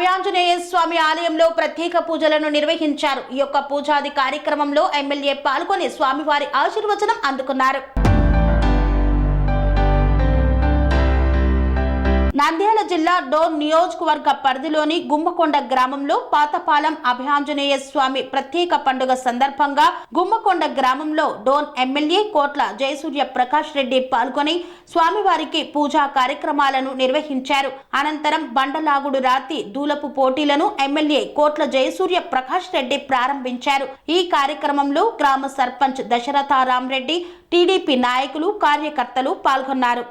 అభయాంజనేయ స్వామి ఆలయంలో ప్రత్యేక పూజలను నిర్వహించారు. ఈ యొక్క పూజాది కార్యక్రమంలో ఎమ్మెల్యే పాల్గొని స్వామివారి ఆశీర్వచనం అందుకున్నారు. నంద్యాల జిల్లా డోన్ నియోజకవర్గ పరిధిలోని గుమ్మకొండ గ్రామంలో పాతపాలెం అభయాంజనేయ స్వామి ప్రత్యేక పండుగ సందర్భంగా గుమ్మకొండ గ్రామంలో డోన్ ఎమ్మెల్యే కోట్ల జయసూర్య ప్రకాష్ రెడ్డి పాల్గొని స్వామివారికి పూజా కార్యక్రమాలను నిర్వహించారు. అనంతరం బండలాగుడు రాతి దూలపు పోటీలను ఎమ్మెల్యే కోట్ల జయసూర్య ప్రకాష్ రెడ్డి ప్రారంభించారు. ఈ కార్యక్రమంలో గ్రామ సర్పంచ్ దశరథరాం రెడ్డి, టీడీపీ నాయకులు, కార్యకర్తలు పాల్గొన్నారు.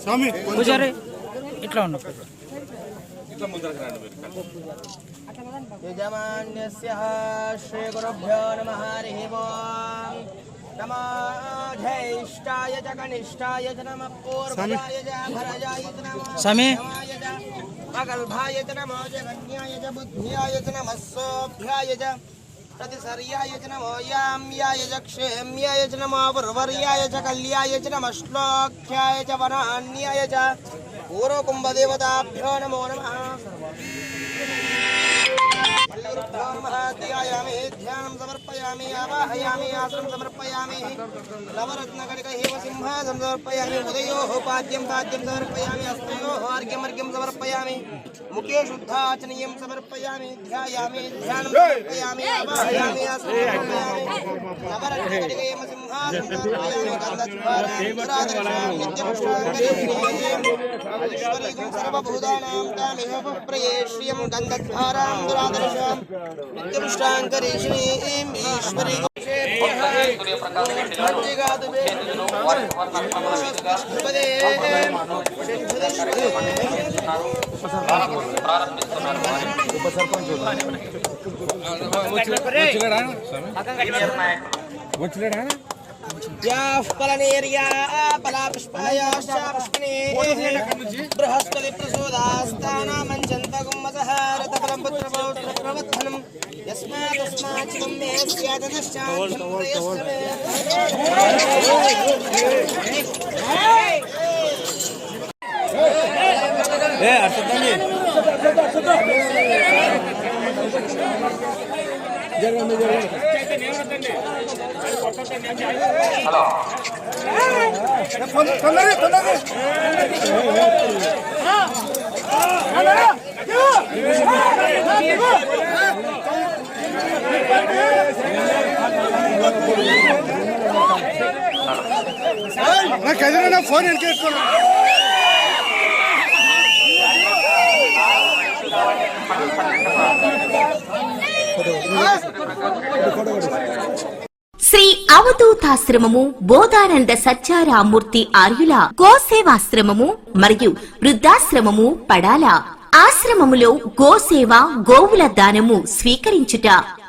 స్వామి పూజారి ఇట్లా ఉన్న యజమాన్యస్య శ్రీ గురుభ్యో నమః హరి ఓం నమో జ్యేష్ఠాయ చ కనిష్ఠాయ చ నమః పూర్వజాయ చ భరజాయ చ నమః సమాయ చ ప్రగల్భాయ చ నమో జగన్యాయ చ బుద్ధ్యాయ చ నమః సోభ్యాయ చ प्रतिसर्याय च नमो याम्याय च क्षेम्याय च नमो वर्वर्याय च कल्याय च नमः श्लोक्याय च वनान्याय च पूर्वकुम्भदेवताभ्यो नमो नमः ध्यायामि ध्यानं समर्पयामि आवाहयामि आसनं समर्पयामि नवरत्नकटिकहेम सिंहासनं समर्पयामि उदयोः पाद्यं समर्पयामि हस्तयोः अर्घ्यमर्घ्यं समर्पयामि मुखे शुद्धाचनीयं समर्पयामि ध्यायामि ध्यानं समर्पयामि आवाहयामि आसनं समर्पयामि नवरत्नकटिकहेम सिंहासनं समर्पयामि गन्धद्वारां नित्यपुष्पं सर्वभूतानां तामिह प्रयेष्यं गन्धद्वारां दुरादर्श नित्यपुष्टाङ्करेष्मीं ईश्वरी बृहस्पति प्रसोदास्तानामञ्चन्तकुम्भसहारतफलं पुत्रपौत्रप्रवर्धनं यस्मादस्माच्चिदं मे स्यादनश्चान्तं प्रयस्मे హలో నాకు ఫోన్ ఎన్కేసుకున్నా శ్రీ అవధూతాశ్రమము బోధానంద సత్యారామూర్తి ఆర్యుల గోసేవాశ్రమము మరియు వృద్ధాశ్రమము పడాల. ఆశ్రమములో గోసేవ, గోవుల దానము స్వీకరించుట,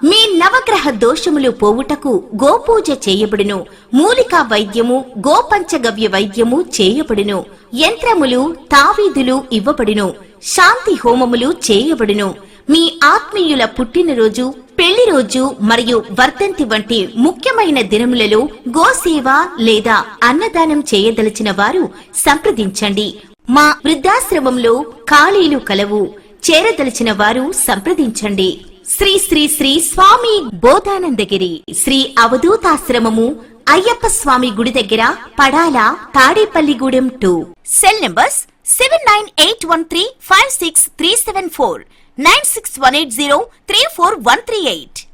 మీ నవగ్రహ దోషములు పోవుటకు గోపూజ చేయబడును. మూలికా వైద్యము, గోపంచగవ్య వైద్యము చేయబడును. యంత్రములు, తావీదులు ఇవ్వబడును. శాంతి హోమములు చేయబడును. మీ ఆత్మీయుల పుట్టినరోజు, పెళ్లి రోజు మరియు వర్ధంతి వంటి ముఖ్యమైన దినములలో గోసేవ లేదా అన్నదానం చేయదలిచిన వారు సంప్రదించండి. మా వృద్ధాశ్రమంలో ఖాళీలు కలవు. చేరదలిచిన వారు సంప్రదించండి. శ్రీ శ్రీ శ్రీ స్వామి బోధానందగిరి శ్రీ అవధూతాశ్రమము, అయ్యప్ప స్వామి గుడి దగ్గర, పడాల, తాడేపల్లిగూడెం 2. Cell numbers 7981356374 96180 34138.